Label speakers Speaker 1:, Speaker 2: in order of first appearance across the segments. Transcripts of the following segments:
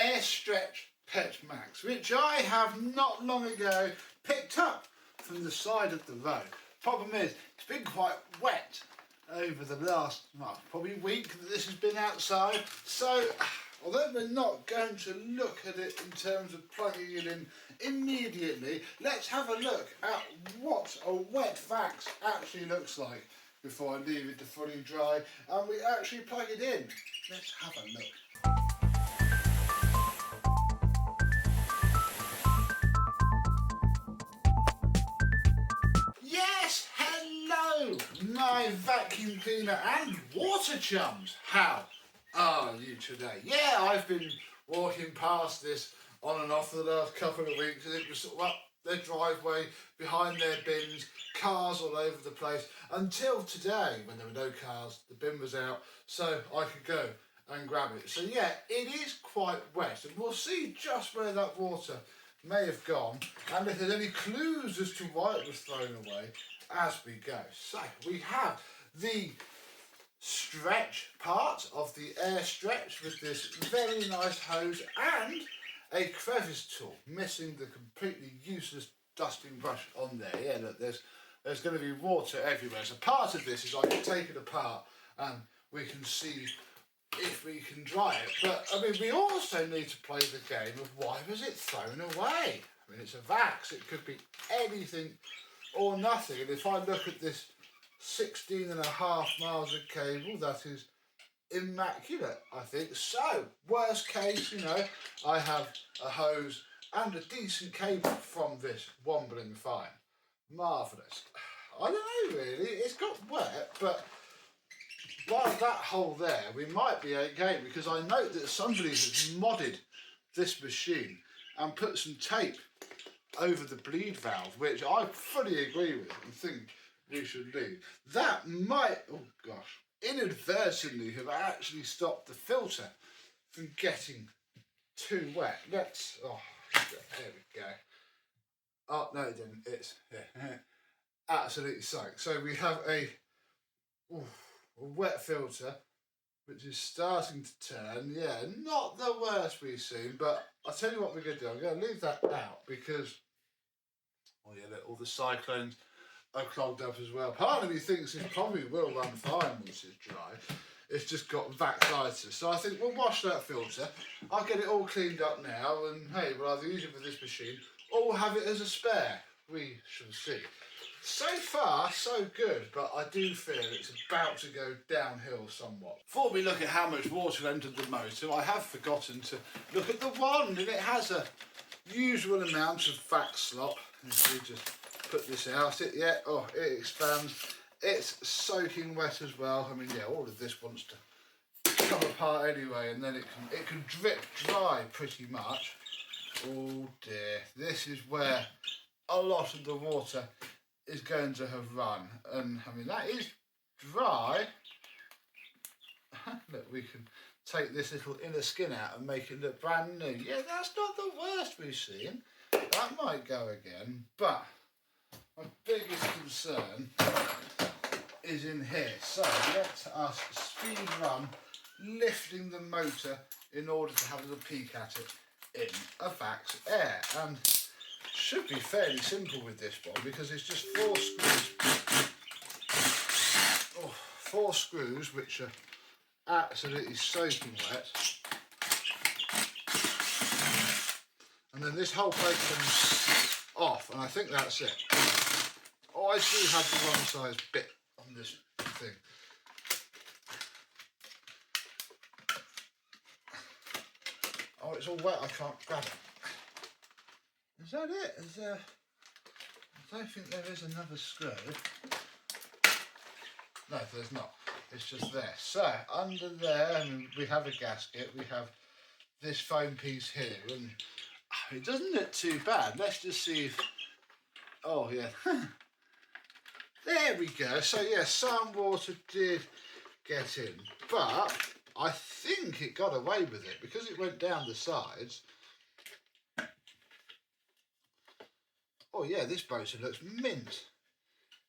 Speaker 1: Air Stretch Pet Max, which I have not long ago picked up from the side of the road. Problem is, it's been quite wet over the last probably week that this has been outside, so although we're not going to look at it in terms of plugging it in immediately, let's have a look at what a wet Vax actually looks like before I leave it to fully dry and we actually plug it in. Let's have a look. Yes, hello my vacuum cleaner and water chums. How are you today? Yeah, I've been walking past this on and off for the last couple of weeks and it was sort of up their driveway, behind their bins, cars all over the place, until today when there were no cars, the bin was out, so I could go and grab it. So yeah, it is quite wet and we'll see just where that water may have gone and if there's any clues as to why it was thrown away as we go. So we have the stretch part of the Air Stretch with this very nice hose and a crevice tool, missing the completely useless dusting brush on there. Yeah, look, there's going to be water everywhere. So part of this is I can take it apart and we can see if we can dry it. But I mean, we also need to play the game of why was it thrown away? I mean, it's a Vax, it could be anything or nothing. And if I look at this 16.5 miles of cable, that is immaculate, I think. So, worst case, you know, I have a hose and a decent cable from this wobbling fine. Marvellous. I don't know really, it's got wet, but by that hole there, we might be okay because I note that somebody has modded this machine and put some tape over the bleed valve, which I fully agree with and think we should leave. That might, oh gosh, inadvertently have actually stopped the filter from getting too wet. Let's, oh, there we go. Oh, no it didn't, it's, yeah, absolutely soaked. So we have a wet filter, which is starting to turn. Yeah, not the worst we've seen, but I'll tell you what we're going to do. I'm going to leave that out because, oh yeah, look, all the cyclones are clogged up as well. Part of me thinks it probably will run fine once it's dry. It's just got vaxitis. So I think we'll wash that filter. I'll get it all cleaned up now and hey, we'll either use it for this machine or we'll have it as a spare. We shall see. So far, so good, but I do feel it's about to go downhill somewhat. Before we look at how much water entered the motor, I have forgotten to look at the wand, and it has a usual amount of Vax slop. If we just put this out, it expands. It's soaking wet as well. I mean, yeah, all of this wants to come apart anyway, and then it can drip dry pretty much. Oh dear, this is where a lot of the water is going to have run, and I mean that is dry. Look, we can take this little inner skin out and make it look brand new. Yeah, that's not the worst we've seen. That might go again, but my biggest concern is in here. So let us speed run lifting the motor in order to have a little peek at it in a Vax Air, and should be fairly simple with this one because it's just 4 screws. Oh, 4 screws which are absolutely soaking wet. And then this whole plate comes off and I think that's it. Oh, I do have the wrong size bit on this thing. Oh, it's all wet, I can't grab it. Is that it? I don't think there is another screw. No, there's not. It's just there. So, under there, we have a gasket. We have this foam piece here. And it doesn't look too bad. Let's just see if... Oh, yeah. There we go. So, yeah, some water did get in. But I think it got away with it because it went down the sides. Oh yeah, this motor looks mint.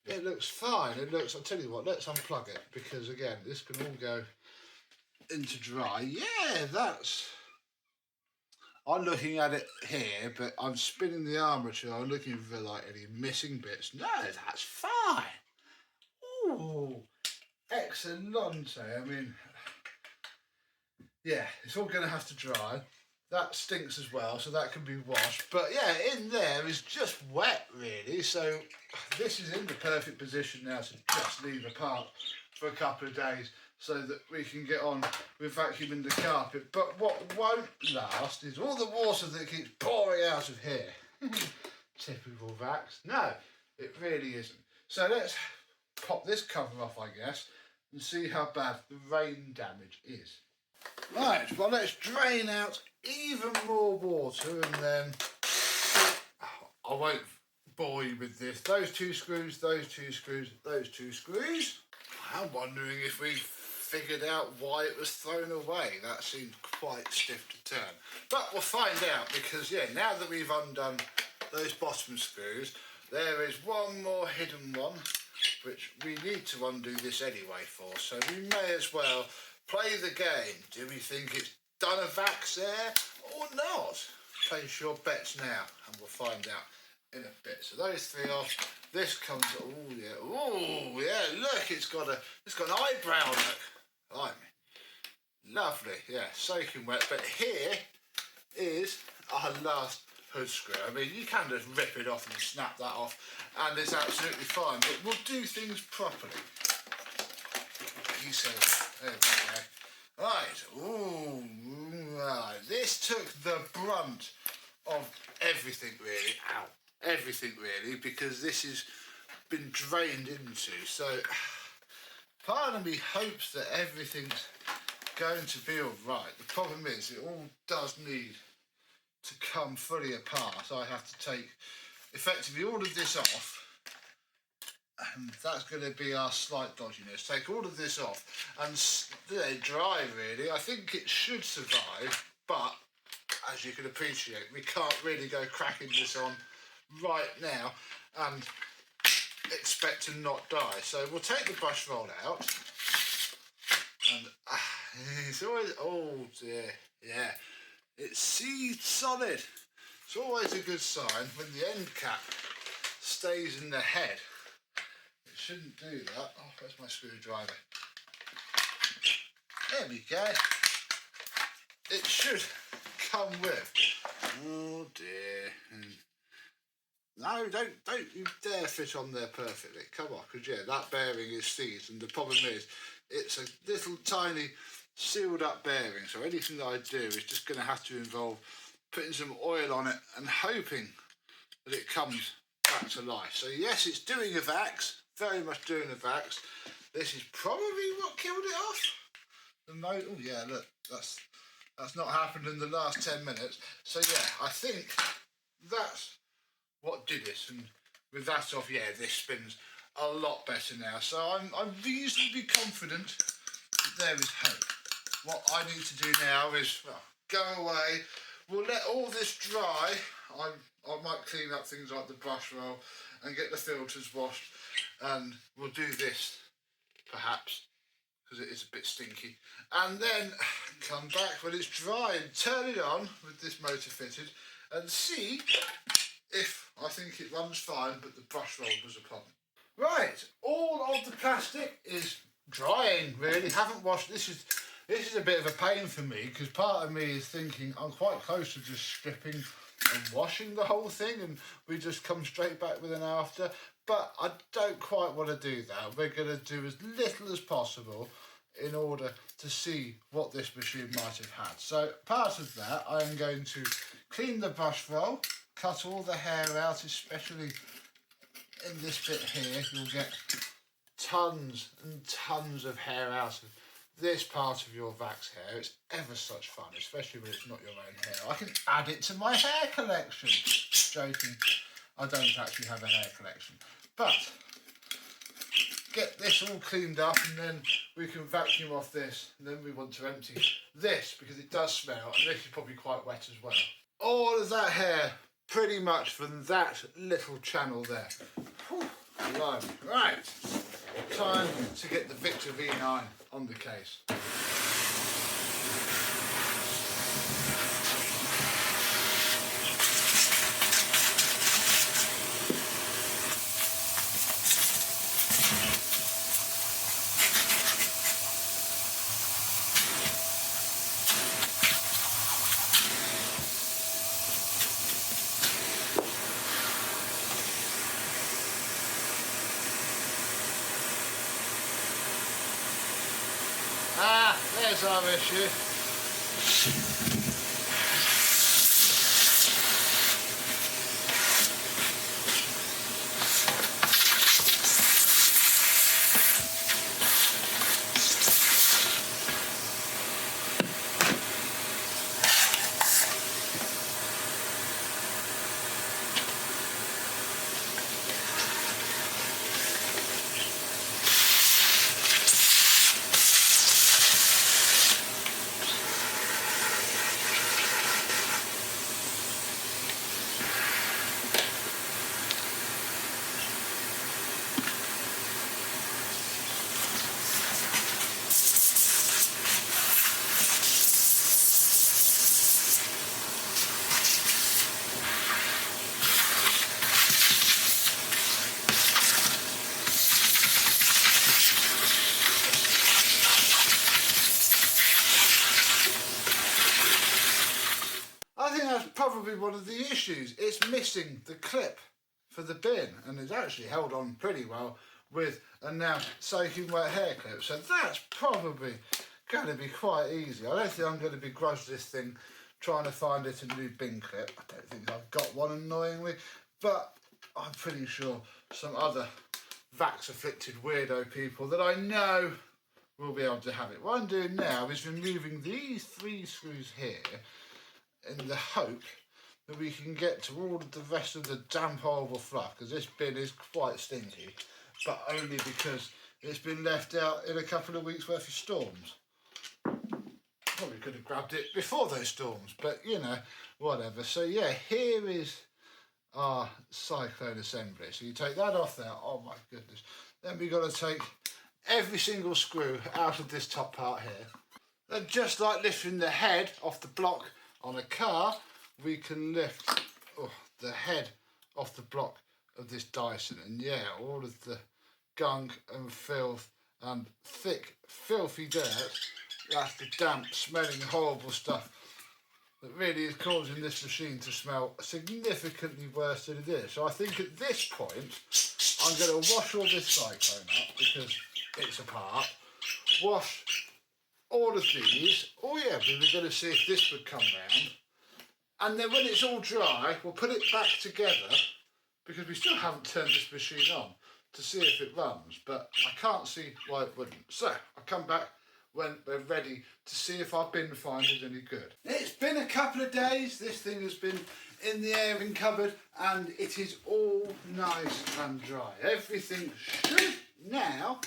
Speaker 1: It looks fine. It looks, I'll tell you what, let's unplug it because again, this can all go into dry. Yeah, that's I'm looking at it here, but I'm spinning the armature. I'm looking for like any missing bits. No, that's fine. Ooh, excellent. I mean, yeah, it's all going to have to dry. That stinks as well, so that can be washed. But yeah, in there is just wet, really. So this is in the perfect position now to just leave apart for a couple of days so that we can get on with vacuuming the carpet. But what won't last is all the water that keeps pouring out of here. Typical Vax. No, it really isn't. So let's pop this cover off, I guess, and see how bad the rain damage is. Right, well, let's drain out even more water, and then I won't bore you with this. Those two screws, those two screws, those two screws. I'm wondering if we figured out why it was thrown away. That seemed quite stiff to turn. But we'll find out, because yeah, now that we've undone those bottom screws, there is one more hidden one, which we need to undo this anyway for. So we may as well play the game. Do we think it's done a Vax Air or not? Place your bets now and we'll find out in a bit. So those three off. This comes, oh yeah, look, it's got an eyebrow look. Blimey. Lovely, yeah, soaking wet. But here is our last hood screw. I mean, you can just rip it off and snap that off and it's absolutely fine, but we'll do things properly. So there we go. Right, ooh, right. This took the brunt of everything really. Ow. Everything really, because this has been drained into. So part of me hopes that everything's going to be all right. The problem is it all does need to come fully apart. I have to take effectively all of this off. And that's going to be our slight dodginess. Take all of this off and let it dry really. I think it should survive, but as you can appreciate, we can't really go cracking this on right now and expect to not die. So we'll take the brush roll out and it's always, oh dear, yeah, it's seed solid. It's always a good sign when the end cap stays in the head. Shouldn't do that. Oh, where's my screwdriver? There we go. It should come with. Oh dear. No, don't you dare fit on there perfectly. Come on, because yeah, that bearing is seized, and the problem is it's a little tiny sealed up bearing. So anything that I do is just going to have to involve putting some oil on it and hoping that it comes back to life. So yes, it's doing a Vax. Very much doing a Vax. This is probably what killed it off. The motor, oh yeah, look, that's not happened in the last 10 minutes. So yeah, I think that's what did it. And with that off, yeah, this spins a lot better now. So I'm reasonably confident that there is hope. What I need to do now is, well, go away. We'll let all this dry. I might clean up things like the brush roll and get the filters washed. And we'll do this, perhaps, because it is a bit stinky. And then come back when it's dry and turn it on with this motor fitted and see if I think it runs fine, but the brush roll was a problem. Right, all of the plastic is drying, really. Haven't washed. This is a bit of a pain for me, because part of me is thinking I'm quite close to just stripping and washing the whole thing and we just come straight back with an after. But I don't quite want to do that. We're going to do as little as possible in order to see what this machine might have had. So part of that, I am going to clean the brush roll, cut all the hair out, especially in this bit here. You'll get tons and tons of hair out of this part of your Vax hair. It's ever such fun, especially when it's not your own hair. I can add it to my hair collection. Joking, I don't actually have a hair collection. But get this all cleaned up and then we can vacuum off this, and then we want to empty this because it does smell, and this is probably quite wet as well. All of that hair pretty much from that little channel there. Whew, right, time to get the Victor V9 on the case. there's our issue. I think that's probably one of the issues. It's missing the clip for the bin, and it's actually held on pretty well with a now soaking wet hair clip. So that's probably going to be quite easy. I don't think I'm going to begrudge this thing trying to find it a new bin clip. I don't think I've got one, annoyingly, but I'm pretty sure some other Vax afflicted weirdo people that I know will be able to have it. What I'm doing now is removing these 3 screws here in the hope that we can get to all of the rest of the damp horrible fluff, because this bin is quite stinky, but only because it's been left out in a couple of weeks worth of storms. Probably could have grabbed it before those storms, but you know, whatever. So yeah, here is our Cyclone assembly. So you take that off there, oh my goodness. Then we've got to take every single screw out of this top part here. Then just like lifting the head off the block on a car, we can lift the head off the block of this Dyson, and yeah, all of the gunk and filth and thick filthy dirt, that's the damp smelling horrible stuff that really is causing this machine to smell significantly worse than it is. So I think at this point I'm going to wash all this Cyclone up because it's apart, wash all of these. Oh yeah, we were going to see if this would come round, and then when it's all dry we'll put it back together, because we still haven't turned this machine on to see if it runs, but I can't see why it wouldn't. So I'll come back when we're ready to see if our bin find is any good. It's been a couple of days. This thing has been in the airing cupboard and it is all nice and dry. Everything should now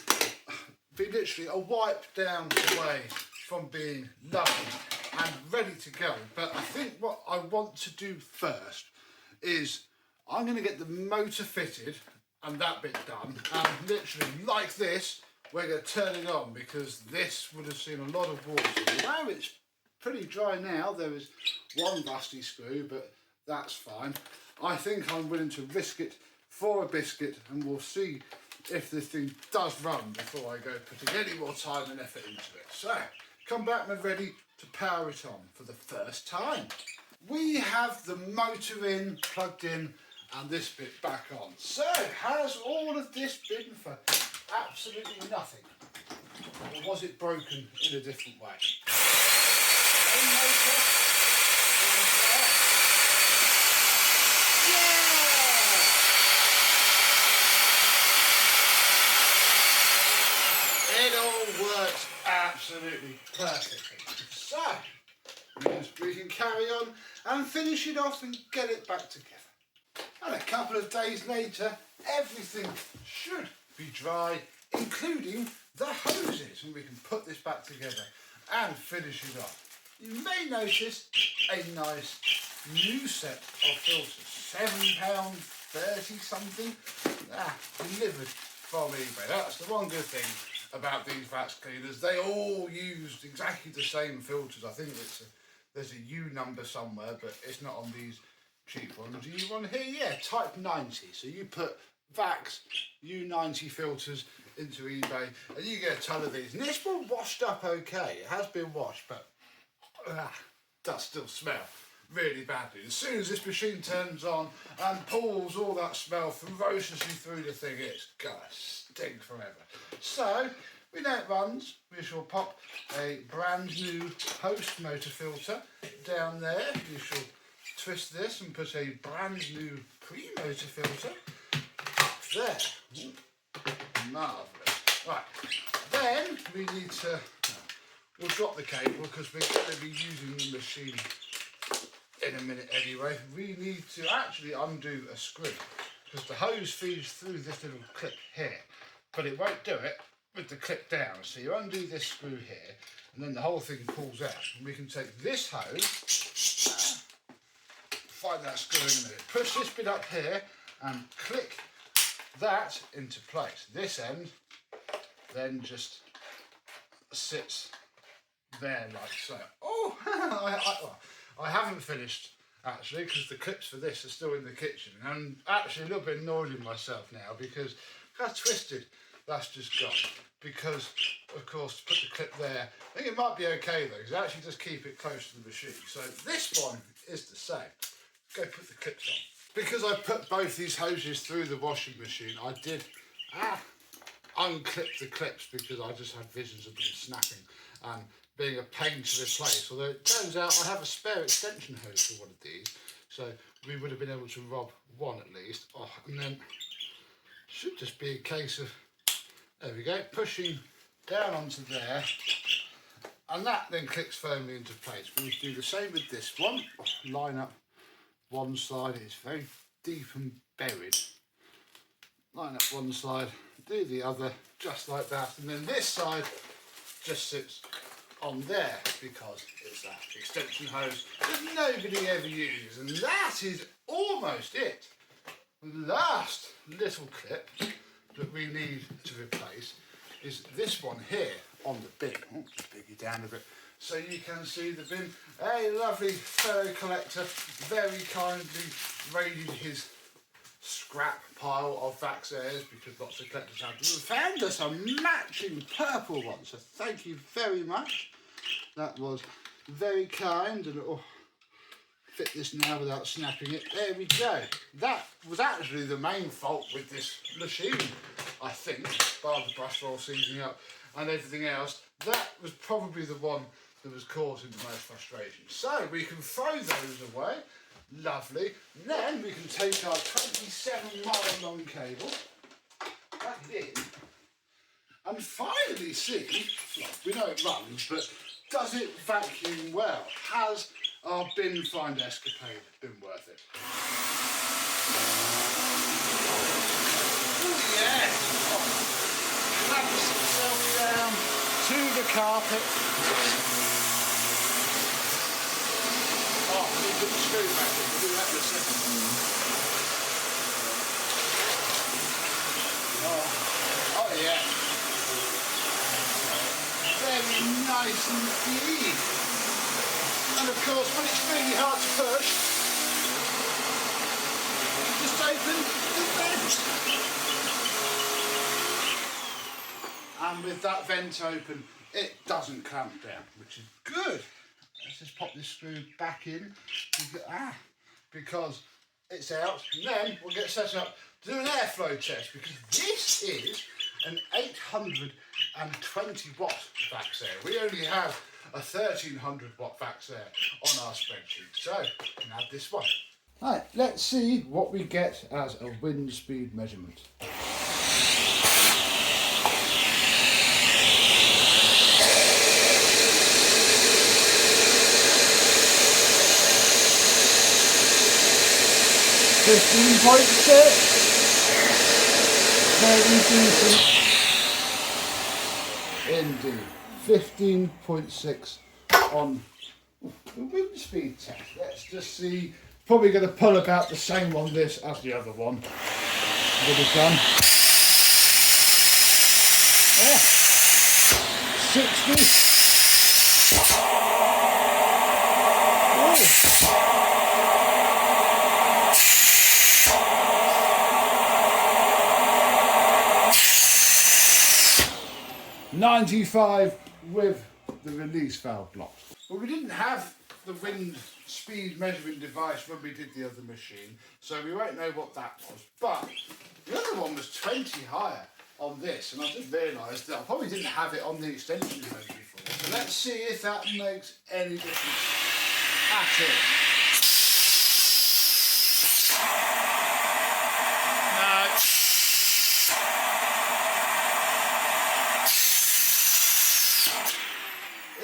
Speaker 1: be literally a wipe down away from being lovely and ready to go. But I think what I want to do first is I'm going to get the motor fitted and that bit done, and literally like this we're going to turn it on, because this would have seen a lot of water. Now it's pretty dry now. There is one rusty screw, but that's fine. I think I'm willing to risk it for a biscuit, and we'll see if this thing does run before I go putting any more time and effort into it. So come back when ready to power it on for the first time. We have the motor in, plugged in, and this bit back on. So has all of this been for absolutely nothing? Or was it broken in a different way? It all works absolutely perfectly. So we can carry on and finish it off and get it back together. And a couple of days later, everything should be dry, including the hoses, and we can put this back together and finish it off. You may notice a nice new set of filters, £7.30 something, delivered from eBay. That's the one good thing about these Vax cleaners. They all used exactly the same filters. I think there's a U number somewhere, but it's not on these cheap ones. Do you want here? Yeah, type 90. So you put Vax U90 filters into eBay and you get a ton of these. And this one washed up okay. It has been washed, but does still smell really badly. As soon as this machine turns on and pulls all that smell ferociously through the thing, it's gonna stink forever. So we know it runs, we shall pop a brand new post motor filter down there. You shall twist this and put a brand new pre-motor filter up there. Marvellous. Right, then we need to, we'll drop the cable because we're going to be using the machine in a minute anyway. We need to actually undo a screw because the hose feeds through this little clip here, but it won't do it with the clip down. So you undo this screw here and then the whole thing pulls out. And we can take this hose, find that screw in a minute, push this bit up here and click that into place. This end then just sits there like so. Oh, I haven't finished actually because the clips for this are still in the kitchen. And I'm actually a little bit annoyed with myself now because I twisted, that's just gone. Because of course to put the clip there, I think it might be okay though because actually just keep it close to the machine. So this one is the same. Go put the clips on. Because I put both these hoses through the washing machine, I did unclip the clips because I just had visions of them snapping and being a pain to replace. Although it turns out I have a spare extension hose for one of these, so we would have been able to rob one at least. Oh, and then should just be a case of, there we go, pushing down onto there, and that then clicks firmly into place. We'll do the same with this one. Line up one side, it's very deep and buried. Line up one side, do the other, just like that, and then this side just sits on there because it's that extension hose that nobody ever uses, and that is almost it. The last little clip that we need to replace is this one here on the bin. Oh, just big it down a bit so you can see the bin. A lovely fellow collector very kindly raided his scrap pile of Vax Airs because lots of collectors have found us a matching purple one, so thank you very much. That was very kind, and it'll fit this now without snapping it. There we go. That was actually the main fault with this machine, I think, bar the brush roll seizing up and everything else. That was probably the one that was causing the most frustration. So we can throw those away. Lovely. And then we can take our 27-mile long cable, plug it in, and finally see, well, we know it runs, but does it vacuum well? Has our bin find escapade been worth it? Oh yes! Clamps itself down to the carpet. Oh, we need to put the screw back in. We'll do that in a second. Oh yeah. Very nice indeed. And of course, when it's really hard to push, you just open the vent. And with that vent open, it doesn't clamp down, which is good. Let's just pop this screw back in, because it's out, and then we'll get set up to do an airflow test, because this is an 820 watt Vax Air. We only have a 1300 watt Vax Air on our spreadsheet, so we can add this one. Right, let's see what we get as a wind speed measurement. Very decent. Indeed. 15.6 on the wind speed test. Let's just see. Probably going to pull about the same on this as the other one would have done. Yeah. 60. Oh. 95 with the release valve blocked. Well, we didn't have the wind speed measuring device when we did the other machine, so we won't know what that was. But the other one was 20 higher, on this, and I just realised that I probably didn't have it on the extension hose before. So let's see if that makes any difference at all. No.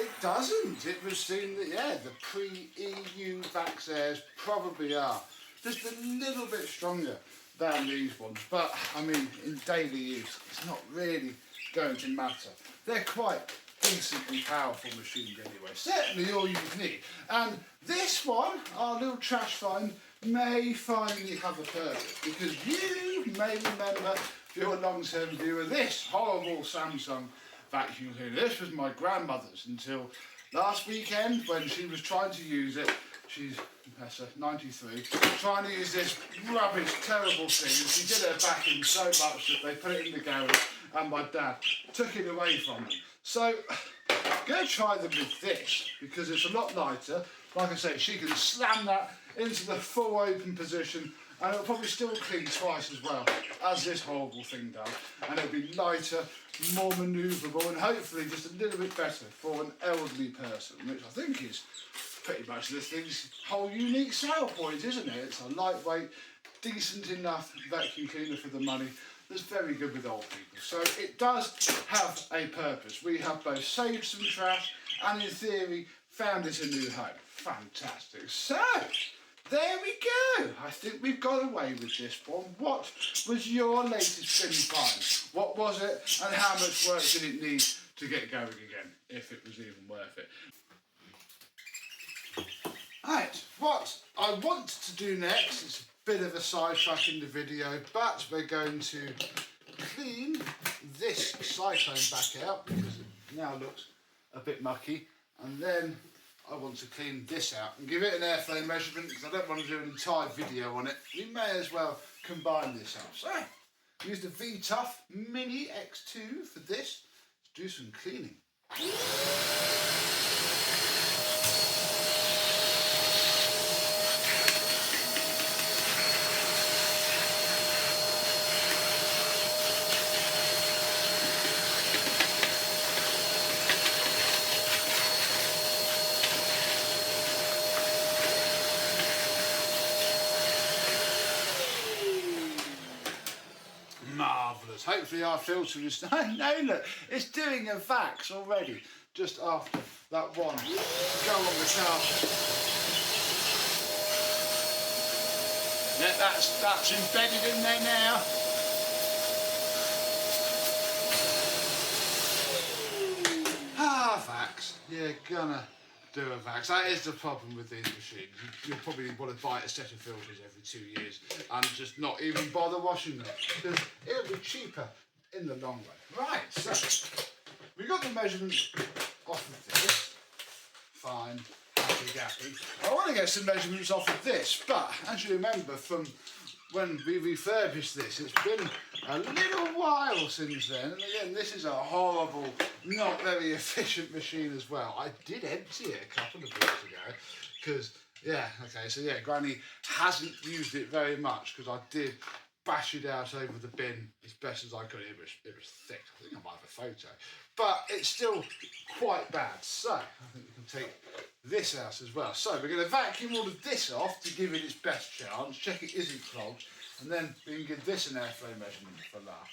Speaker 1: It doesn't. It was seen that, yeah, the pre-EU Vax Airs probably are just a little bit stronger than these ones, but I mean, in daily use, it's not really going to matter. They're quite decently powerful machines anyway, certainly all you need. And this one, our little trash find, may finally have a purpose, because you may remember, if you're a long-term viewer, this horrible Samsung vacuum cleaner. This was my grandmother's until last weekend when she was trying to use it. She's, bless her, 93, trying to use this rubbish, terrible thing. She did her back in so much that they put it in the garage and my dad took it away from them. So, I'm going to try them with this because it's a lot lighter. Like I say, she can slam that into the full open position and it'll probably still clean twice as well as this horrible thing does. And it'll be lighter, more manoeuvrable and hopefully just a little bit better for an elderly person, which I think is pretty much this thing's whole unique sale point, isn't it? It's a lightweight, decent enough vacuum cleaner for the money that's very good with old people. So it does have a purpose. We have both saved some trash and in theory found it a new home. Fantastic. So there we go. I think we've got away with this one. What was your latest bin find? What was it and how much work did it need to get going again, if it was even worth it? Right, what I want to do next is a bit of a sidetrack in the video, but we're going to clean this Cyclone back out because it now looks a bit mucky, and then I want to clean this out and give it an airflow measurement because I don't want to do an entire video on it. We may as well combine this up. So, use the V-Tough Mini X2 for this. Let's do some cleaning. Marvellous. Hopefully our filter is... No, look, it's doing a Vax already, just after that one go on the carpet. Yeah, that's embedded in there now. Vax. You're gonna do a Vax. That is the problem with these machines. You'll probably want to buy a set of filters every 2 years and just not even bother washing them because it'll be cheaper in the long run. Right, so we got the measurements off of this. Fine, happy gappy. I want to get some measurements off of this, but as you remember from when we refurbished this, it's been a little while since then, and again this is a horrible, not very efficient machine as well. I did empty it a couple of weeks ago because, yeah, okay, so yeah, Granny hasn't used it very much because I did bash it out over the bin as best as I could. It was thick. I think I might have a photo, but it's still quite bad. So I think we can take this out as well. So we're going to vacuum all of this off to give it its best chance, check it isn't clogged, and then we can give this an airflow measurement for laugh.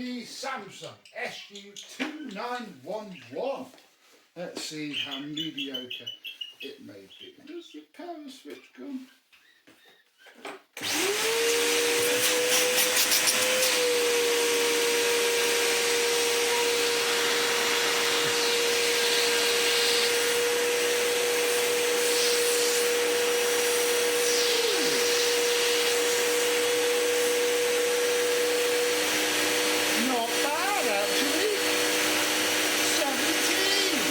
Speaker 1: the Samsung SU2911. Let's see how mediocre it may be. Does the power switch go? Not bad actually. 17.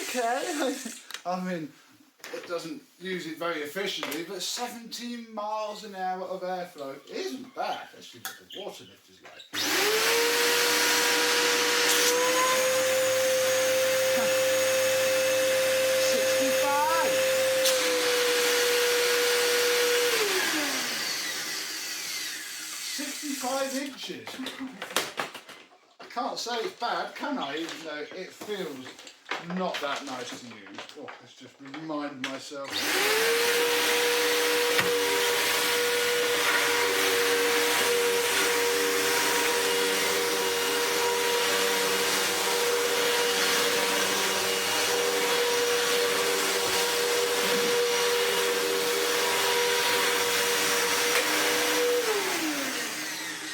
Speaker 1: Okay, I mean, it doesn't use it very efficiently, but 17 miles an hour of airflow isn't bad. Let's see what the water lift is like. 65. 65 inches. I can't say it's bad, can I? Even though it feels not that nice to use. Oh, let's just remind myself.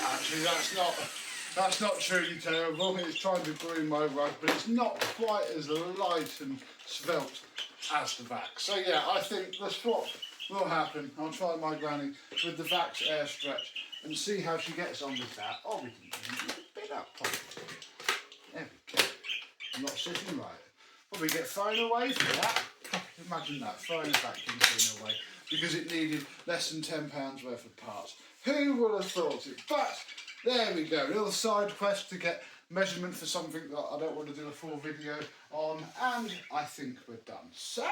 Speaker 1: Actually, that's not truly terrible. It's trying to groom my rug, but it's not quite as light and svelte as the Vax. So yeah, I think the swap will happen. I'll try my granny with the Vax Air Stretch and see how she gets on with that. Oh, we can do a bit up possibly. There we go. I'm not sitting right. Probably get thrown away for that. Imagine that, throwing a vacuum cleaner away because it needed less than £10 worth of parts. Who would have thought it? But there we go, a little side quest to get measurement for something that I don't want to do a full video on, and I think we're done. So,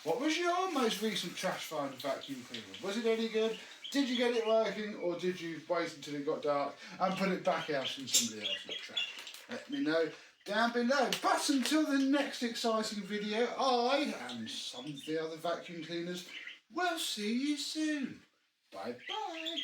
Speaker 1: what was your most recent trash find vacuum cleaner? Was it any good? Did you get it working, or did you wait until it got dark and put it back out in somebody else's trash? Let me know down below. But until the next exciting video, I and some of the other vacuum cleaners will see you soon. Bye bye.